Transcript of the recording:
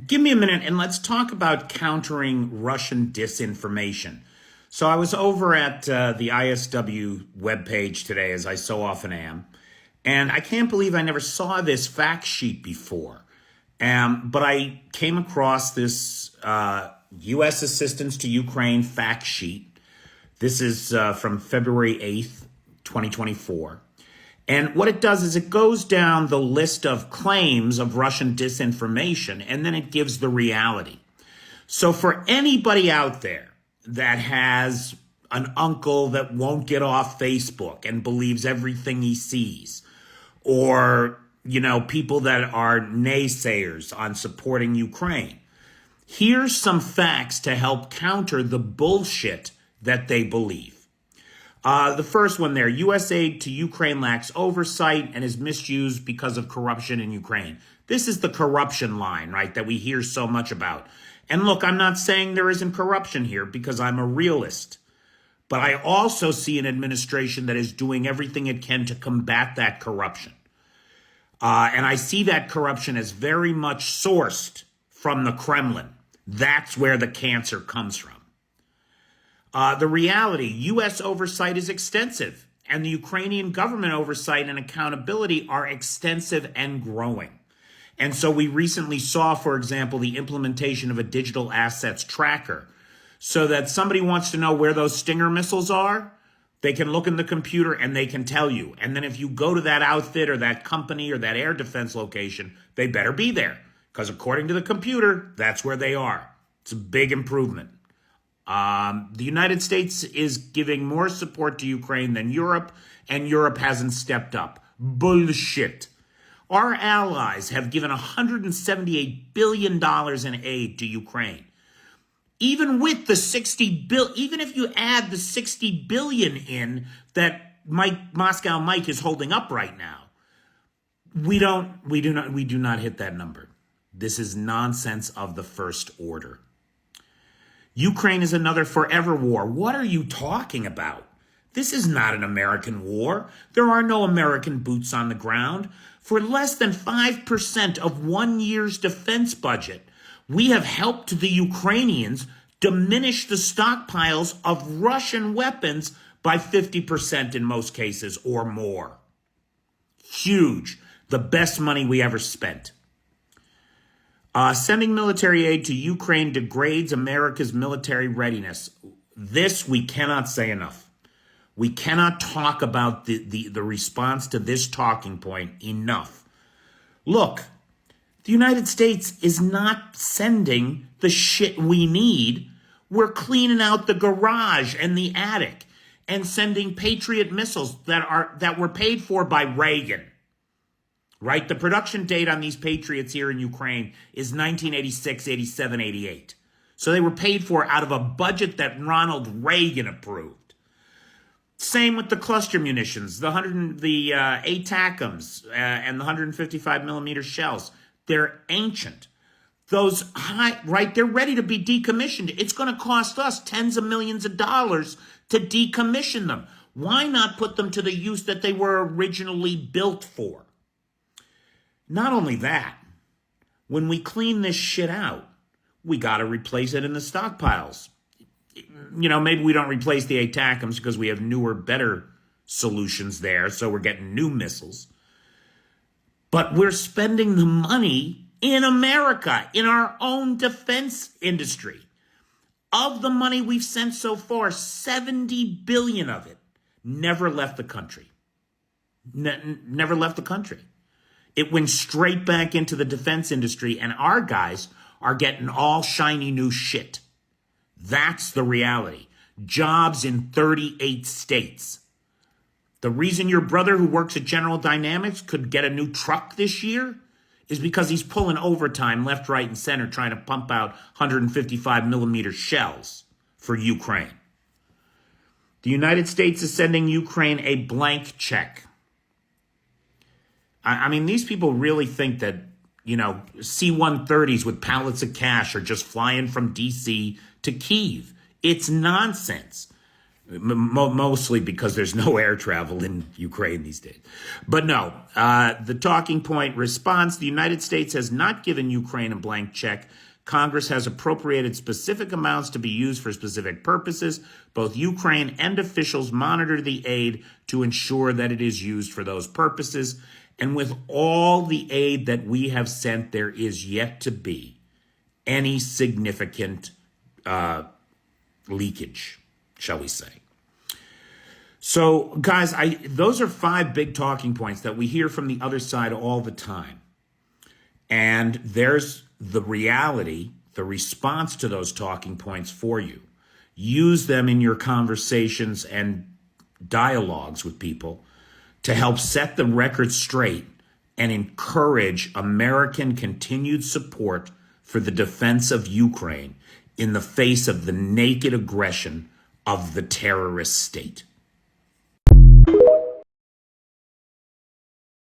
Give me a minute and let's talk about countering Russian disinformation. So I was over at the ISW webpage today, as I so often am, and I can't believe I never saw this fact sheet before. But I came across this U.S. assistance to Ukraine fact sheet. This is from February 8th, 2024. And what it does is it goes down the list of claims of Russian disinformation, and then it gives the reality. So for anybody out there that has an uncle that won't get off Facebook and believes everything he sees, or, people that are naysayers on supporting Ukraine, here's some facts to help counter the bullshit that they believe. The first one there, U.S. aid to Ukraine lacks oversight and is misused because of corruption in Ukraine. This is the corruption line, right, that we hear so much about. And look, I'm not saying there isn't corruption here because I'm a realist. But I also see an administration that is doing everything it can to combat that corruption. And I see that corruption as very much sourced from the Kremlin. That's where the cancer comes from. The reality, U.S. oversight is extensive, and the Ukrainian government oversight and accountability are extensive and growing. And so we recently saw, for example, the implementation of a digital assets tracker so that somebody wants to know where those Stinger missiles are, they can look in the computer and they can tell you. And then if you go to that outfit or that company or that air defense location, they better be there because according to the computer, that's where they are. It's a big improvement. The United States is giving more support to Ukraine than Europe, and Europe hasn't stepped up. Bullshit. Our allies have given $178 billion in aid to Ukraine. Even with the even if you add the 60 billion in that Moscow Mike is holding up right now, we do not hit that number. This is nonsense of the first order. Ukraine is another forever war. What are you talking about? This is not an American war. There are no American boots on the ground. For less than 5% of 1 year's defense budget, we have helped the Ukrainians diminish the stockpiles of Russian weapons by 50% in most cases or more. Huge. The best money we ever spent. Sending military aid to Ukraine degrades America's military readiness. This we cannot say enough. We cannot talk about the response to this talking point enough. Look, the United States is not sending the shit we need. We're cleaning out the garage and the attic and sending Patriot missiles that were paid for by Reagan. Right? The production date on these Patriots here in Ukraine is 1986, 87, 88. So they were paid for out of a budget that Ronald Reagan approved. Same with the cluster munitions, the ATACMs and the 155 millimeter shells. They're ancient. Those they're ready to be decommissioned. It's going to cost us tens of millions of dollars to decommission them. Why not put them to the use that they were originally built for? Not only that, when we clean this shit out, we got to replace it in the stockpiles. Maybe we don't replace the ATACMs because we have newer, better solutions there, so we're getting new missiles. But we're spending the money in America, in our own defense industry. Of the money we've sent so far, 70 billion of it never left the country. Never left the country. It went straight back into the defense industry, and our guys are getting all shiny new shit. That's the reality. Jobs in 38 states. The reason your brother who works at General Dynamics could get a new truck this year is because he's pulling overtime left, right, and center trying to pump out 155 millimeter shells for Ukraine. The United States is sending Ukraine a blank check. I mean, these people really think that, C-130s with pallets of cash are just flying from D.C. to Kyiv. It's nonsense. Mostly because there's no air travel in Ukraine these days. But no, the talking point response: the United States has not given Ukraine a blank check. Congress has appropriated specific amounts to be used for specific purposes. Both Ukraine and officials monitor the aid to ensure that it is used for those purposes. And with all the aid that we have sent, there is yet to be any significant leakage, shall we say. So, guys, those are 5 big talking points that we hear from the other side all the time. And there's the reality, the response to those talking points for you. Use them in your conversations and dialogues with people to help set the record straight and encourage American continued support for the defense of Ukraine in the face of the naked aggression of the terrorist state.